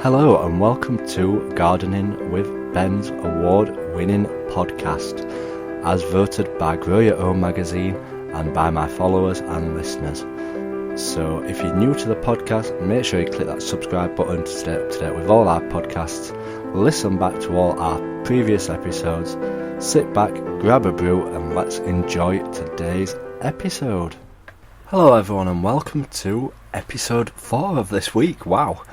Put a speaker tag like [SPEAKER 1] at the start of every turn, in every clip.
[SPEAKER 1] Hello and welcome to Gardening with Ben's award-winning podcast, as voted by Grow Your Own magazine and by my followers and listeners. So if you're new to the podcast, make sure you click that subscribe button to stay up to date with all our podcasts, listen back to all our previous episodes, sit back, grab a brew and let's enjoy today's episode. Hello everyone and welcome to episode 4 of this week. Wow,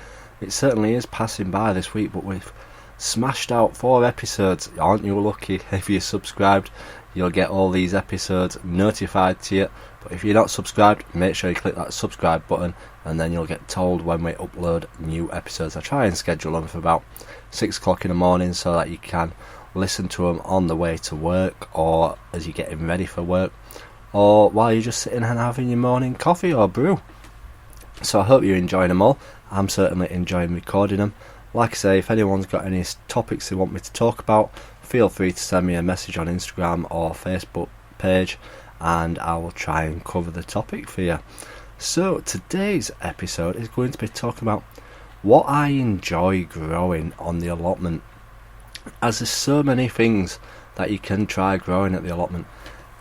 [SPEAKER 1] it certainly is passing by this week, but we've smashed out 4 episodes. Aren't you lucky? If you're subscribed, you'll get all these episodes notified to you. But if you're not subscribed, make sure you click that subscribe button and then you'll get told when we upload new episodes. I try and schedule them for about 6 o'clock in the morning so that you can listen to them on the way to work or as you're getting ready for work or while you're just sitting and having your morning coffee or brew. So I hope you're enjoying them all. I'm certainly enjoying recording them. Like I say, if anyone's got any topics they want me to talk about, feel free to send me a message on Instagram or Facebook page and I will try and cover the topic for you. So today's episode is going to be talking about what I enjoy growing on the allotment, as there's so many things that you can try growing at the allotment.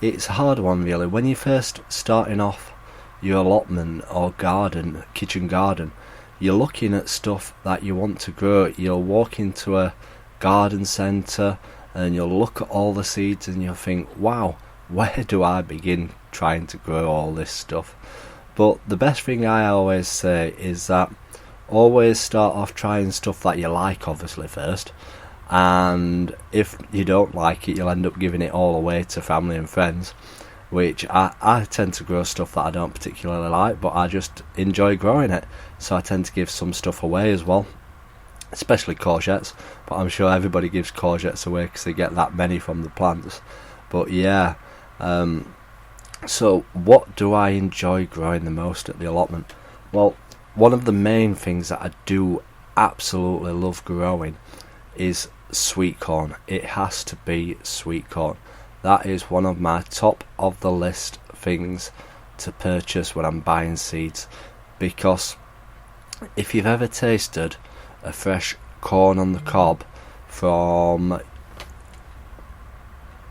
[SPEAKER 1] It's a hard one really. When you're first starting off your allotment or garden, kitchen garden, you're looking at stuff that you want to grow. You'll walk into a garden centre and you'll look at all the seeds and you'll think, wow, where do I begin trying to grow all this stuff? But the best thing I always say is that always start off trying stuff that you like, obviously, first. And if you don't like it, you'll end up giving it all away to family and friends, which I tend to grow stuff that I don't particularly like, but I just enjoy growing it. So I tend to give some stuff away as well, especially courgettes, but I'm sure everybody gives courgettes away because they get that many from the plants. But yeah, so what do I enjoy growing the most at the allotment? Well, one of the main things that I do absolutely love growing is sweet corn. It has to be sweet corn. That is one of my top of the list things to purchase when I'm buying seeds, because if you've ever tasted a fresh corn on the cob from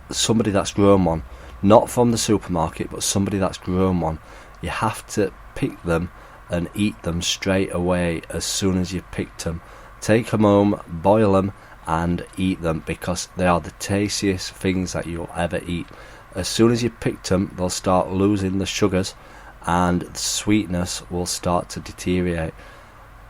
[SPEAKER 1] somebody that's grown one, not from the supermarket but somebody that's grown one, you have to pick them and eat them straight away as soon as you've picked them. Take them home, boil them and eat them, because they are the tastiest things that you'll ever eat. As soon as you've picked them, they'll start losing the sugars and the sweetness will start to deteriorate.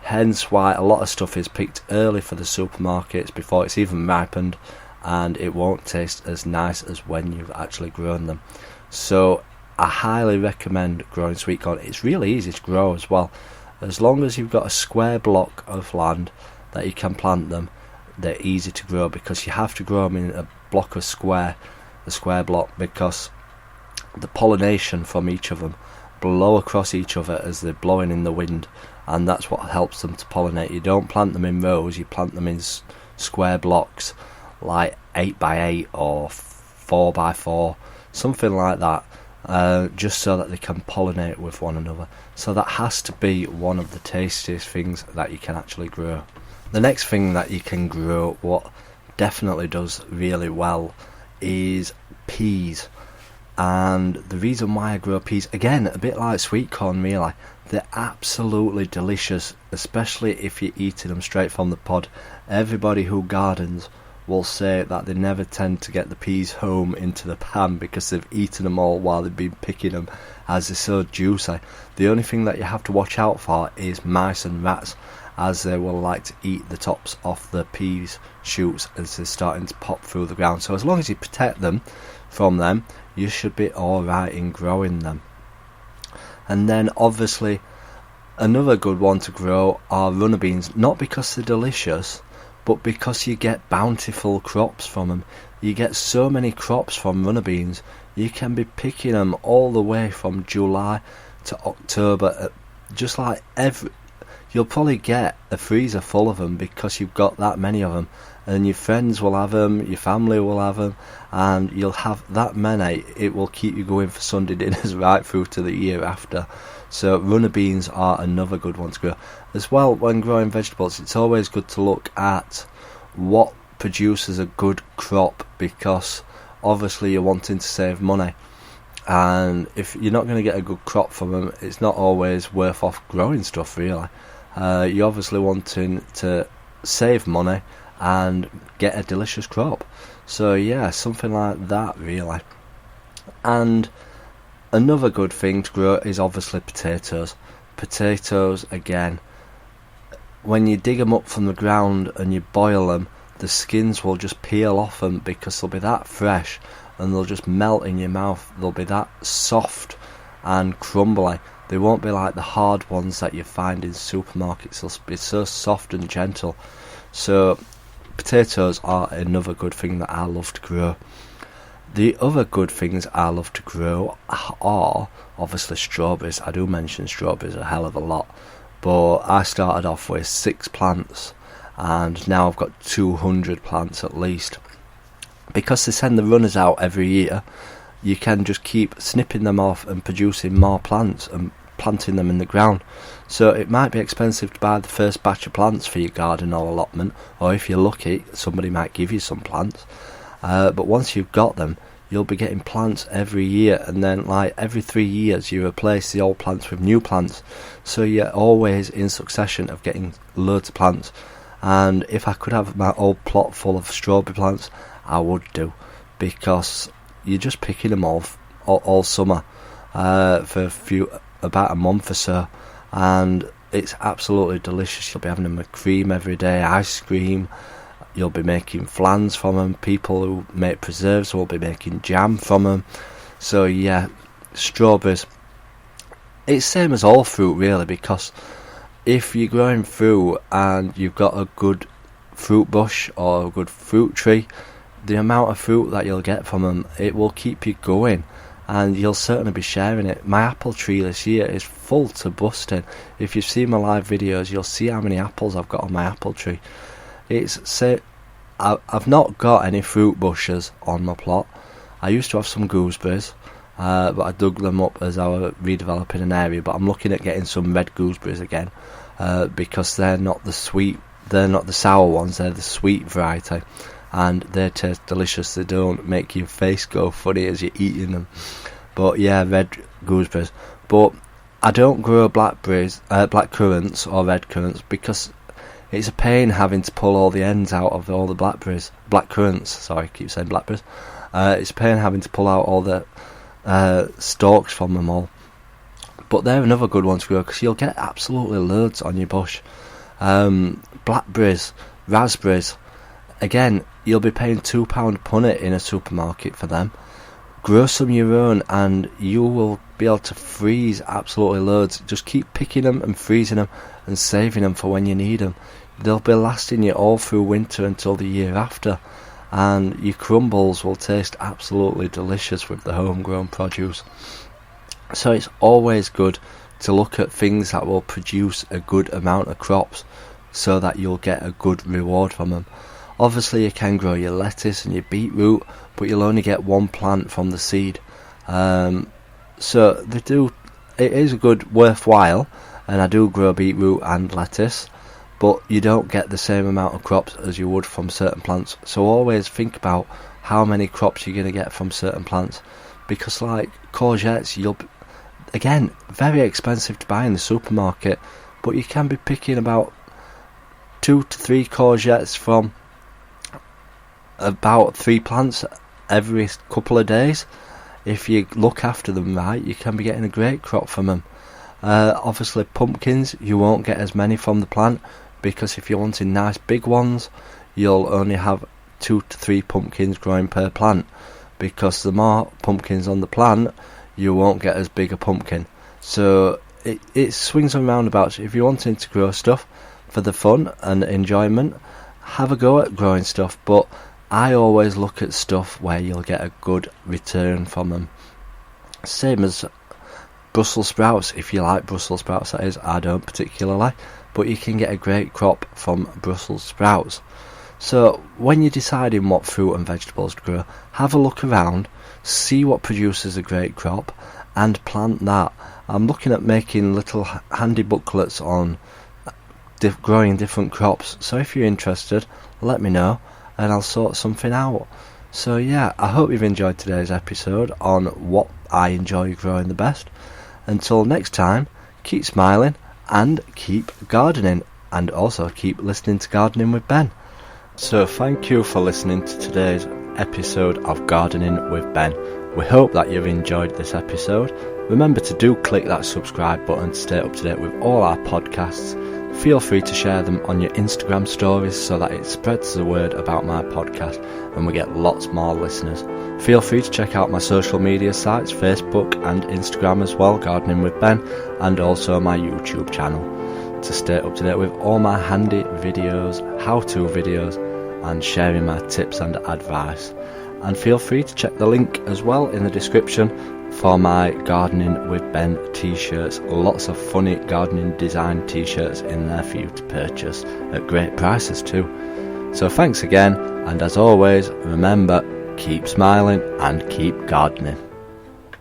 [SPEAKER 1] Hence why a lot of stuff is picked early for the supermarkets before it's even ripened, and it won't taste as nice as when you've actually grown them. So I highly recommend growing sweet corn. It's really easy to grow as well. As long as you've got a square block of land that you can plant them, they're easy to grow, because you have to grow them in a block of square block, because the pollination from each of them blow across each other as they're blowing in the wind, and that's what helps them to pollinate. You don't plant them in rows, you plant them in square blocks like 8x8 or 4x4, something like that, just so that they can pollinate with one another. So that has to be one of the tastiest things that you can actually grow. The next thing that you can grow, what definitely does really well, is peas. And the reason why I grow peas, again, a bit like sweet corn really, they're absolutely delicious, especially if you're eating them straight from the pod. Everybody who gardens will say that they never tend to get the peas home into the pan because they've eaten them all while they've been picking them, as they're so juicy. The only thing that you have to watch out for is mice and rats, as they will like to eat the tops off the peas shoots as they're starting to pop through the ground. So as long as you protect them from them, you should be alright in growing them. And then obviously another good one to grow are runner beans, not because they're delicious, but because you get bountiful crops from them. You get so many crops from runner beans, you can be picking them all the way from July to October, just like you'll probably get a freezer full of them because you've got that many of them, and your friends will have them, your family will have them, and you'll have that many. It will keep you going for Sunday dinners right through to the year after. So runner beans are another good one to grow. As well, when growing vegetables, it's always good to look at what produces a good crop, because obviously you're wanting to save money, and if you're not going to get a good crop from them, it's not always worth off growing stuff really. You're obviously wanting to save money and get a delicious crop. So yeah, something like that really. And another good thing to grow is obviously potatoes. Potatoes, again, when you dig them up from the ground and you boil them, the skins will just peel off them because they'll be that fresh, and they'll just melt in your mouth. They'll be that soft and crumbly. They won't be like the hard ones that you find in supermarkets. They'll be so soft and gentle. So potatoes are another good thing that I love to grow. The other good things I love to grow are obviously strawberries. I do mention strawberries a hell of a lot, but I started off with 6 plants, and now I've got 200 plants at least. Because they send the runners out every year, you can just keep snipping them off and producing more plants and planting them in the ground. So it might be expensive to buy the first batch of plants for your garden or allotment, or if you're lucky, somebody might give you some plants. But once you've got them, you'll be getting plants every year, and then like every 3 years you replace the old plants with new plants. So you're always in succession of getting loads of plants. And if I could have my old plot full of strawberry plants, I would do, because you're just picking them off all summer for about a month or so, and it's absolutely delicious. You'll be having them with cream every day, ice cream. You'll be making flans from them. People who make preserves will be making jam from them. So yeah, strawberries, it's same as all fruit really, because if you're growing fruit and you've got a good fruit bush or a good fruit tree, the amount of fruit that you'll get from them, it will keep you going, and you'll certainly be sharing it. My apple tree this year is full to busting. If you've seen my live videos, you'll see how many apples I've got on my apple tree. I've not got any fruit bushes on my plot. I used to have some gooseberries, but I dug them up as I was redeveloping an area. But I'm looking at getting some red gooseberries again, because they're not the sour ones. They're the sweet variety, and they taste delicious. They don't make your face go funny as you're eating them. But yeah, red gooseberries. But I don't grow black currants or red currants, because it's a pain having to pull all the ends out of all the black currants. Sorry, I keep saying blackberries. It's a pain having to pull out all the stalks from them all. But they're another good one to grow, because you'll get absolutely loads on your bush. Blackberries, raspberries, again, you'll be paying £2 a punnet in a supermarket for them. Grow some of your own and you will be able to freeze absolutely loads. Just keep picking them and freezing them and saving them for when you need them. They'll be lasting you all through winter until the year after, and your crumbles will taste absolutely delicious with the homegrown produce. So it's always good to look at things that will produce a good amount of crops, so that you'll get a good reward from them. Obviously you can grow your lettuce and your beetroot, but you'll only get one plant from the seed. So it is a good worthwhile, and I do grow beetroot and lettuce, but you don't get the same amount of crops as you would from certain plants. So always think about how many crops you're going to get from certain plants, because like courgettes, again, very expensive to buy in the supermarket, but you can be picking about 2 to 3 courgettes from about 3 plants every couple of days. If you look after them right, you can be getting a great crop from them. Obviously pumpkins, you won't get as many from the plant, because if you're wanting nice big ones, you'll only have 2 to 3 pumpkins growing per plant, because the more pumpkins on the plant, you won't get as big a pumpkin. So it swings and roundabouts. If you're wanting to grow stuff for the fun and enjoyment, have a go at growing stuff, but I always look at stuff where you'll get a good return from them. Same as Brussels sprouts, if you like Brussels sprouts, that is. I don't particularly, but you can get a great crop from Brussels sprouts. So when you're deciding what fruit and vegetables to grow, have a look around, see what produces a great crop, and plant that. I'm looking at making little handy booklets on growing different crops, so if you're interested, let me know and I'll sort something out. So yeah, I hope you've enjoyed today's episode on what I enjoy growing the best. Until next time, keep smiling and keep gardening, and also keep listening to Gardening with Ben. So thank you for listening to today's episode of Gardening with Ben. We hope that you've enjoyed this episode. Remember to do click that subscribe button to stay up to date with all our podcasts. Feel free to share them on your Instagram stories so that it spreads the word about my podcast and we get lots more listeners. Feel free to check out my social media sites, Facebook and Instagram as well, Gardening with Ben, and also my YouTube channel, to stay up to date with all my handy videos, how-to videos, and sharing my tips and advice. And feel free to check the link as well in the description for my Gardening with Ben t-shirts. Lots of funny gardening design t-shirts in there for you to purchase at great prices too. So thanks again, and as always, remember, keep smiling and keep gardening.